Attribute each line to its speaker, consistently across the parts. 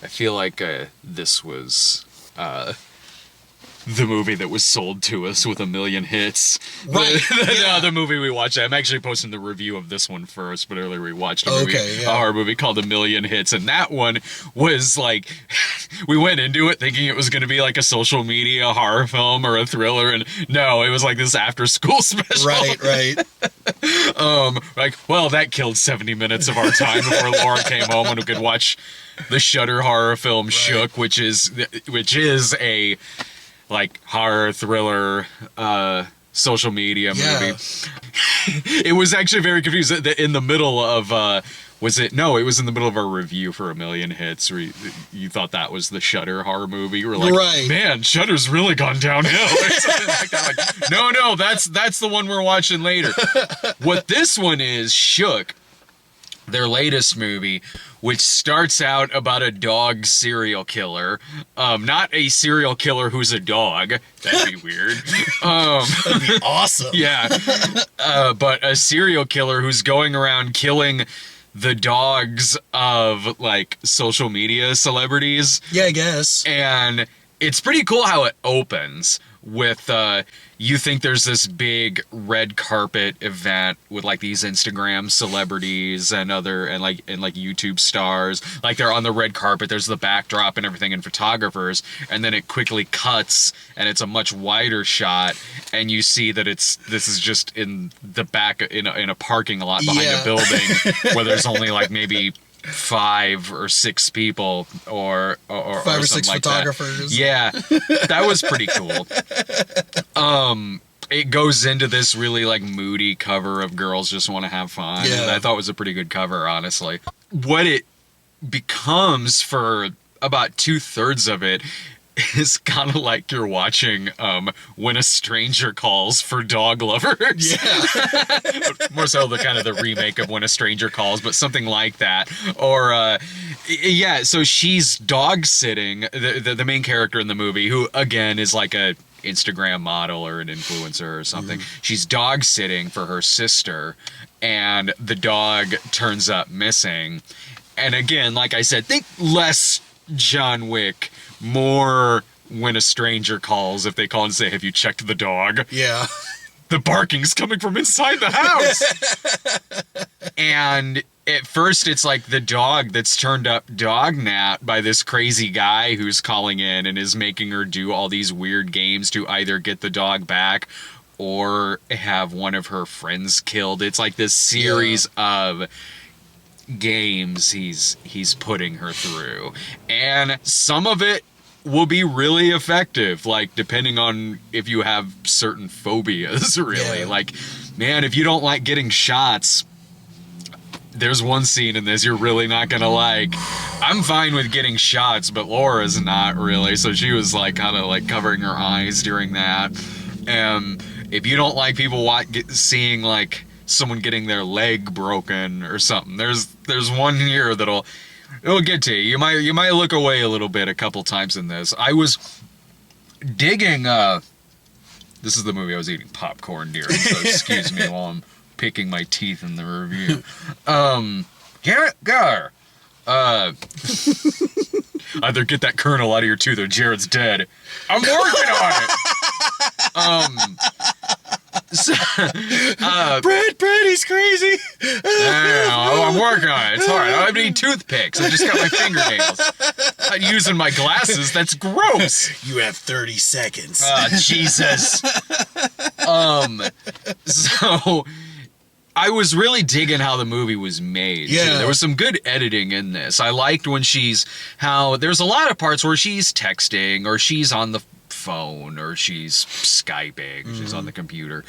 Speaker 1: I feel like this was the movie that was sold to us with 1 million hits.
Speaker 2: Right.
Speaker 1: The other movie we watched, I'm actually posting the review of this one first, but earlier we watched a horror movie called 1 Million Hits, and that one was like, we went into it thinking it was going to be like a social media horror film or a thriller, and no, it was like this after school special.
Speaker 2: Right.
Speaker 1: Like, well, that killed 70 minutes of our time before Laura came home and we could watch the Shudder horror film Shook, which is a like horror thriller social media movie. It was actually very confusing. In the middle of it was in the middle of our review for 1 Million Hits, where you thought that was the Shudder horror movie. You were like, man, Shudder's really gone downhill. Or something like that. Like, no, that's the one we're watching later. What this one is, Shook, their latest movie, which starts out about a dog serial killer. Not a serial killer who's a dog. That'd be weird.
Speaker 2: That'd be awesome.
Speaker 1: Yeah. But a serial killer who's going around killing the dogs of, like, social media celebrities.
Speaker 2: Yeah, I guess.
Speaker 1: And it's pretty cool how it opens with, you think there's this big red carpet event with like these Instagram celebrities and like YouTube stars. Like they're on the red carpet, there's the backdrop and everything and photographers, and then it quickly cuts and it's a much wider shot and you see that this is just in the back in a parking lot behind a building where there's only like maybe 5 or 6 people or
Speaker 2: 5 or 6
Speaker 1: like
Speaker 2: photographers.
Speaker 1: That. Yeah, that was pretty cool. It goes into this really like moody cover of Girls Just Want to Have Fun.
Speaker 2: Yeah.
Speaker 1: And I thought it was a pretty good cover, honestly. What it becomes for about 2/3 of it is kind of like you're watching When a Stranger Calls for dog lovers.
Speaker 2: Yeah.
Speaker 1: More so the remake of When a Stranger Calls, but something like that. Or so she's dog sitting, the main character in the movie, who again is like a Instagram model or an influencer or something. She's dog sitting for her sister, and the dog turns up missing. And again, like I said, think less John Wick, more When a Stranger Calls. If they call and say, have you checked the dog?
Speaker 2: Yeah.
Speaker 1: The barking's coming from inside the house. And at first it's like the dog that's turned up dog nat by this crazy guy who's calling in and is making her do all these weird games to either get the dog back or have one of her friends killed. It's like this series of games he's putting her through, and some of it will be really effective, like depending on if you have certain phobias. Really, like, man, if you don't like getting shots, there's one scene in this you're really not gonna like. I'm fine with getting shots, but Laura's not really, so she was like kind of like covering her eyes during that. And if you don't like people seeing like someone getting their leg broken or something, there's one here it'll get to you. You might look away a little bit a couple times in this. I was digging this is the movie I was eating popcorn during, so excuse me while I'm picking my teeth in the review. Either get that kernel out of your tooth or Jerrid's dead. I'm working on it.
Speaker 2: Brad, he's crazy.
Speaker 1: I'm working on it. It's hard. I don't have any toothpicks. I just got my fingernails. I'm using my glasses. That's gross.
Speaker 2: You have 30 seconds.
Speaker 1: Oh, Jesus. So I was really digging how the movie was made.
Speaker 2: Yeah.
Speaker 1: Too. There was some good editing in this. I liked when there's a lot of parts where she's texting or she's on the phone or she's Skyping, she's on the computer.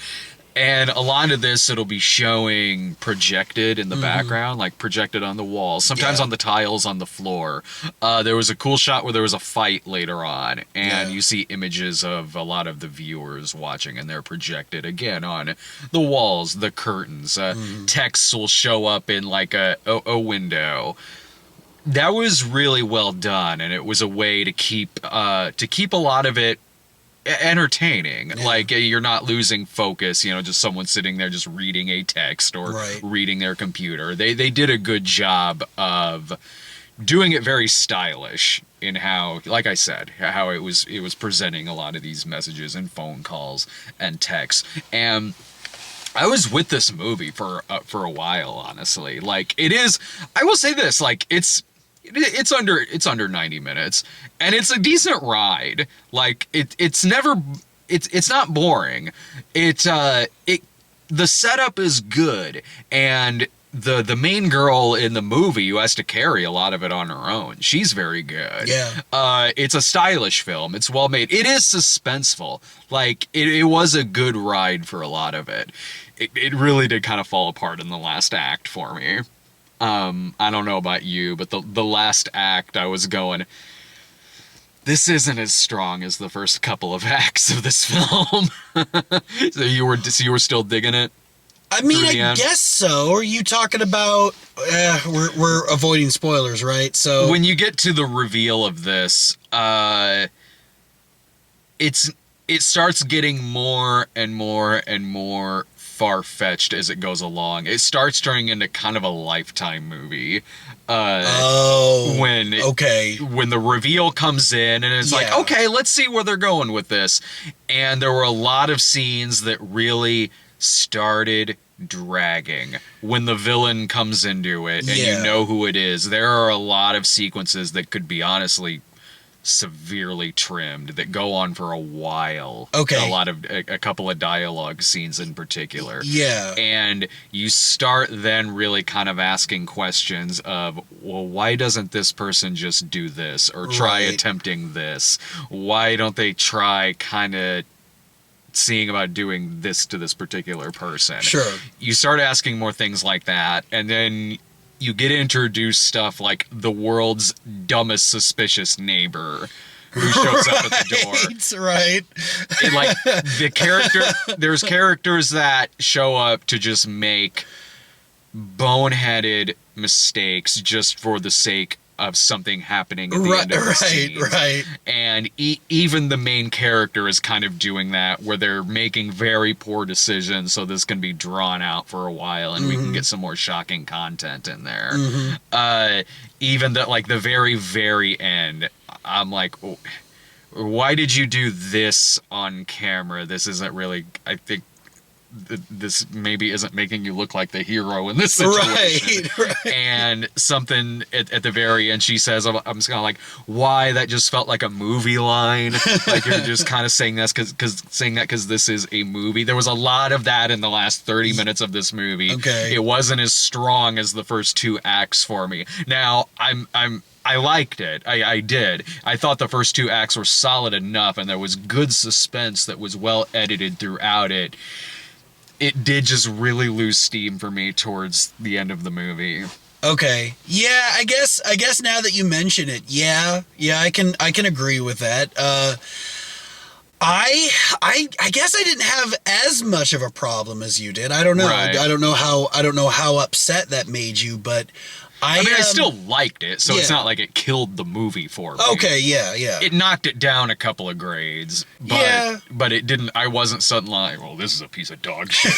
Speaker 1: And a lot of this, it'll be showing projected in the background, like projected on the walls, sometimes on the tiles on the floor. There was a cool shot where there was a fight later on, and you see images of a lot of the viewers watching, and they're projected again on the walls, the curtains. Texts will show up in like a window. That was really well done, and it was a way to keep a lot of it entertaining. Like you're not losing focus, just someone sitting there just reading a text or reading their computer. They did a good job of doing it very stylish in how, like I said, how it was presenting a lot of these messages and phone calls and texts. And I was with this movie for a while, honestly. Like, it is, I will say this, like, it's under 90 minutes, and it's a decent ride. Like, it's not boring. The setup is good, and the main girl in the movie, who has to carry a lot of it on her own, she's very good.
Speaker 2: Yeah.
Speaker 1: It's a stylish film. It's well made. It is suspenseful. Like, it was a good ride for a lot of it. It really did kind of fall apart in the last act for me. I don't know about you, but the last act, I was going, this isn't as strong as the first couple of acts of this film. So you were still digging it?
Speaker 2: I mean, I guess so. Are you talking about? We're avoiding spoilers, right? So
Speaker 1: when you get to the reveal of this, it starts getting more and more and more far-fetched as it goes along. It starts turning into kind of a Lifetime movie. When the reveal comes in, and it's like, okay, let's see where they're going with this. And there were a lot of scenes that really started dragging when the villain comes into it, and you know who it is. There are a lot of sequences that could be honestly severely trimmed that go on for a while. A couple of dialogue scenes in particular. Yeah. And you start then really kind of asking questions of, well, why doesn't this person just do this or try attempting this? Why don't they try kind of seeing about doing this to this particular person?
Speaker 2: Sure.
Speaker 1: You start asking more things like that, and then you get introduced stuff like the world's dumbest suspicious neighbor who shows up at the door.
Speaker 2: Right.
Speaker 1: And like there's characters that show up to just make boneheaded mistakes just for the sake of something happening at the end of the scene.
Speaker 2: Right.
Speaker 1: And even the main character is kind of doing that, where they're making very poor decisions, so this can be drawn out for a while, and we can get some more shocking content in there. Even the very, very end, I'm like, oh, why did you do this on camera? This isn't really, I think, this maybe isn't making you look like the hero in this situation. Right. And something at the very end, she says, I'm just kind of like, why? That just felt like a movie line. Like, you're just kind of saying this because this is a movie. There was a lot of that in the last 30 minutes of this movie. Okay. It wasn't as strong as the first two acts for me. Now, I liked it. I did. I thought the first two acts were solid enough, and there was good suspense that was well edited throughout it. It did just really lose steam for me towards the end of the movie.
Speaker 2: Okay. Yeah, I guess now that you mention it, yeah, I can agree with that. I guess I didn't have as much of a problem as you did. I don't know. Right. I don't know how upset that made you, but I mean,
Speaker 1: I still liked it, so it's not like it killed the movie for me.
Speaker 2: Okay, yeah.
Speaker 1: It knocked it down a couple of grades, but it didn't. I wasn't suddenly like, well, this is a piece of dog shit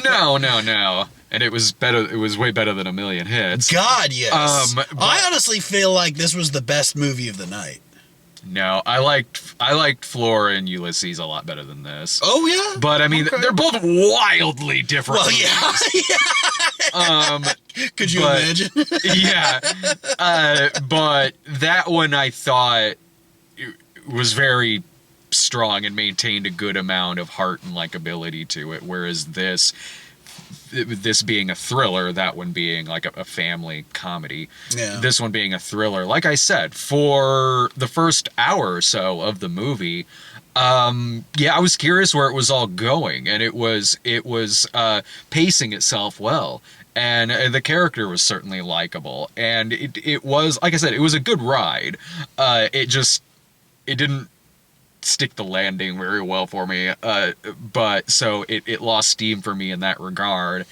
Speaker 1: now. Like, no. And it was better. It was way better than A Million Hits.
Speaker 2: God, yes. I honestly feel like this was the best movie of the night.
Speaker 1: No, I liked Flora and Ulysses a lot better than this.
Speaker 2: Oh yeah,
Speaker 1: but I mean, they're both wildly different.
Speaker 2: Well, yeah. Could you imagine?
Speaker 1: Yeah. But that one I thought was very strong and maintained a good amount of heart and likability to it, whereas this being a thriller, that one being like a family comedy, this one being a thriller, like I said, for the first hour or so of the movie, I was curious where it was all going, and it was pacing itself well, and the character was certainly likable, and it was, like I said, it was a good ride. It didn't stick the landing very well for me, but so it lost steam for me in that regard.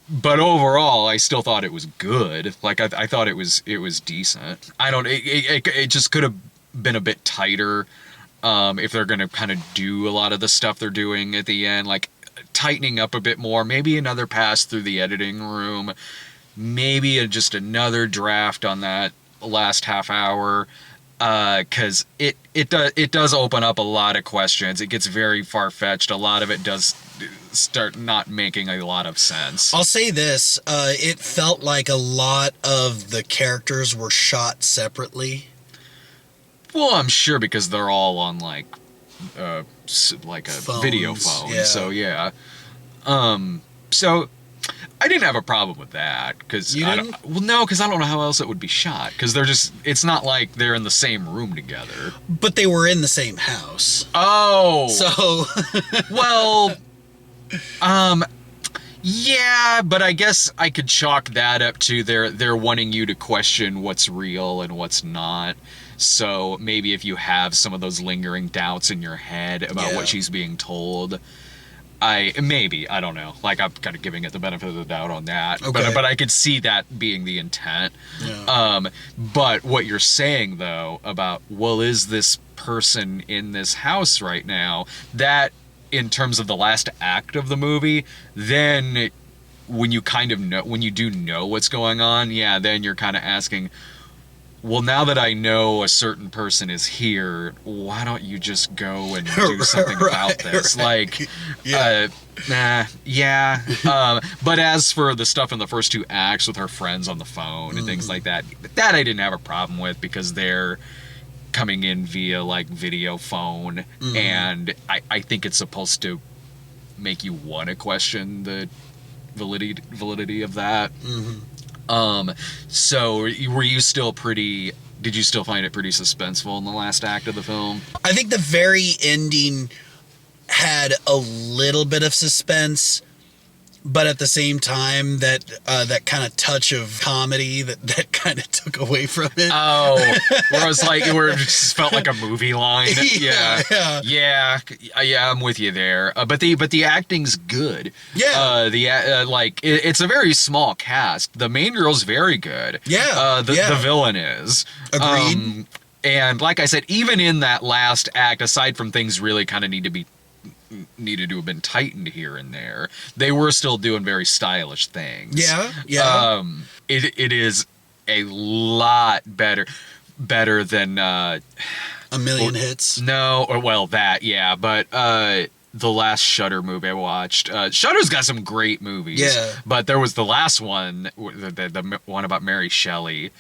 Speaker 1: But overall, I still thought it was good. Like, I thought it was decent. It just could have been a bit tighter, if they're gonna kind of do a lot of the stuff they're doing at the end, like tightening up a bit more, maybe another pass through the editing room, maybe just another draft on that last half hour, because it does open up a lot of questions. It gets very far-fetched. A lot of it does start not making a lot of sense.
Speaker 2: I'll say this, it felt like a lot of the characters were shot separately.
Speaker 1: Well, I'm sure because they're all on like a
Speaker 2: Phones,
Speaker 1: video phone.
Speaker 2: yeah.
Speaker 1: So yeah. So I didn't have a problem with that because
Speaker 2: You didn't?
Speaker 1: No, because I don't know how else it would be shot. Because it's not like they're in the same room together.
Speaker 2: But they were in the same house.
Speaker 1: Oh,
Speaker 2: So
Speaker 1: well, yeah, but I guess I could chalk that up to they're wanting you to question what's real and what's not. So maybe if you have some of those lingering doubts in your head about what she's being told, I don't know. Like, I'm kind of giving it the benefit of the doubt on that.
Speaker 2: Okay.
Speaker 1: But I could see that being the intent.
Speaker 2: Yeah.
Speaker 1: But what you're saying, though, about, well, is this person in this house right now, that, in terms of the last act of the movie, then when you do know what's going on, yeah, then you're kind of asking, well, now that I know a certain person is here, why don't you just go and do something about this?
Speaker 2: Right.
Speaker 1: Like,
Speaker 2: Yeah.
Speaker 1: But as for the stuff in the first two acts with her friends on the phone and things like that I didn't have a problem with because they're coming in via like video phone, and I think it's supposed to make you want to question the validity of that. So were you still did you still find it pretty suspenseful in the last act of the film?
Speaker 2: I think the very ending had a little bit of suspense, but at the same time, that kind of touch of comedy that kind of took away from it.
Speaker 1: Oh, where it just felt like a movie line. Yeah, I'm with you there. But the acting's good.
Speaker 2: Yeah.
Speaker 1: It's a very small cast. The main girl's very good.
Speaker 2: Yeah.
Speaker 1: The villain is.
Speaker 2: Agreed.
Speaker 1: And like I said, even in that last act, aside from things really kind of needed to have been tightened here and there, they were still doing very stylish things.
Speaker 2: Yeah.
Speaker 1: It is a lot better than
Speaker 2: A Million Hits.
Speaker 1: No, or well, that, yeah, but the last Shudder movie I watched. Shudder's got some great movies.
Speaker 2: Yeah.
Speaker 1: But there was the last one, the one about Mary Shelley,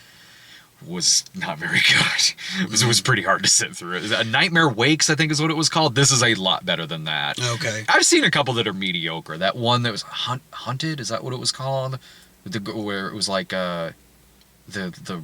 Speaker 1: was not very good. It was pretty hard to sit through. A Nightmare Wakes, I think is what it was called. This is a lot better than that.
Speaker 2: Okay.
Speaker 1: I've seen a couple that are mediocre. That one that was Hunted, is that what it was called? Where it was like the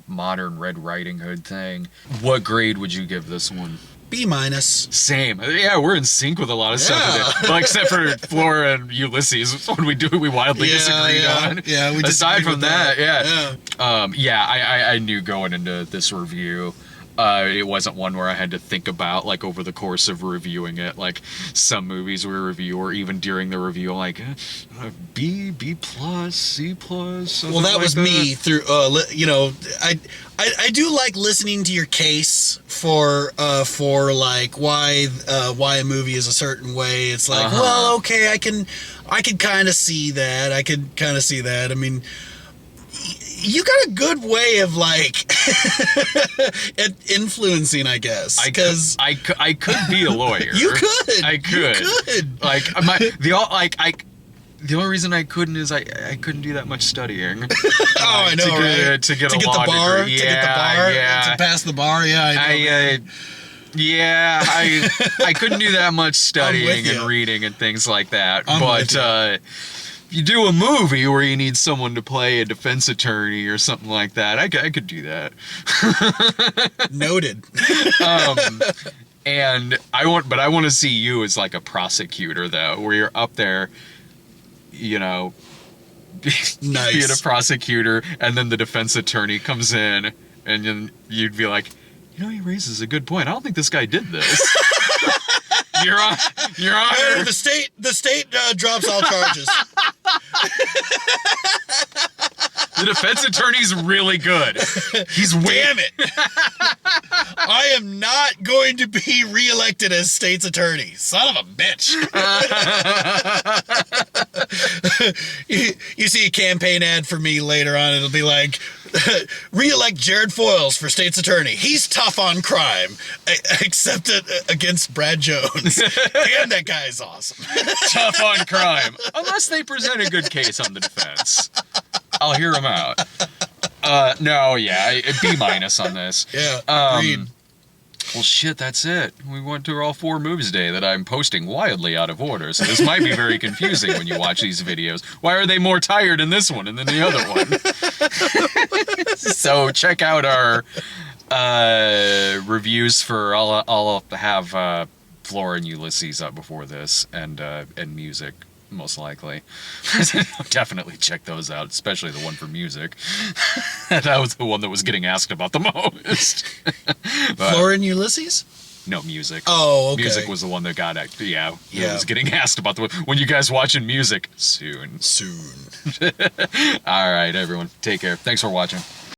Speaker 1: modern Red Riding Hood thing. What grade would you give this one?
Speaker 2: B-.
Speaker 1: Same. Yeah, we're in sync with a lot of stuff today. Well, except for Flora and Ulysses, what we wildly disagreed on.
Speaker 2: Yeah, we
Speaker 1: aside from that,
Speaker 2: yeah.
Speaker 1: I knew going into this review, it wasn't one where I had to think about, like, over the course of reviewing it. Like, some movies we review, or even during the review, like, B+, C+.
Speaker 2: Well, that was me through, I do like listening to your case for like why a movie is a certain way. It's like, well, okay, I can kind of see that. I mean, you got a good way of like influencing, I guess. Because
Speaker 1: I could be a lawyer.
Speaker 2: You could.
Speaker 1: I could.
Speaker 2: You could.
Speaker 1: Like the only reason I couldn't is I couldn't do that much studying.
Speaker 2: I know, right?
Speaker 1: To get the bar,
Speaker 2: degree. To get the bar, to pass the bar. Yeah, I know.
Speaker 1: I couldn't do that much studying and reading and things like that. But you do a movie where you need someone to play a defense attorney or something like that, I could do that.
Speaker 2: Noted.
Speaker 1: And I want to see you as like a prosecutor, though, where you're up there, nice. Being a prosecutor, and then the defense attorney comes in, and then you'd be like, he raises a good point. I don't think this guy did this. Your Honor.
Speaker 2: The state drops all charges.
Speaker 1: The defense attorney's really good. He's way.
Speaker 2: Damn it! I am not going to be reelected as state's attorney. Son of a bitch. You see a campaign ad for me later on, it'll be like, re-elect Jerrid Foyles for state's attorney. He's tough on crime, except against Brad Jones. Damn, that guy's awesome.
Speaker 1: Tough on crime. Unless they present a good case on the defense. I'll hear them out. No, yeah, B- on this.
Speaker 2: Yeah, agreed.
Speaker 1: Well, shit, that's it. We went through all 4 movies today that I'm posting wildly out of order, so this might be very confusing when you watch these videos. Why are they more tired in this one than the other one? So check out our reviews for... I'll have Flora and Ulysses up before this, and music, most likely. Definitely check those out, especially the one for music. That was the one that was getting asked about the most.
Speaker 2: Flora and Ulysses?
Speaker 1: No, music.
Speaker 2: Oh, okay.
Speaker 1: Music was the one that got it. Yeah. Was getting asked about when you guys watching music. Soon.
Speaker 2: Soon.
Speaker 1: All right, everyone. Take care. Thanks for watching.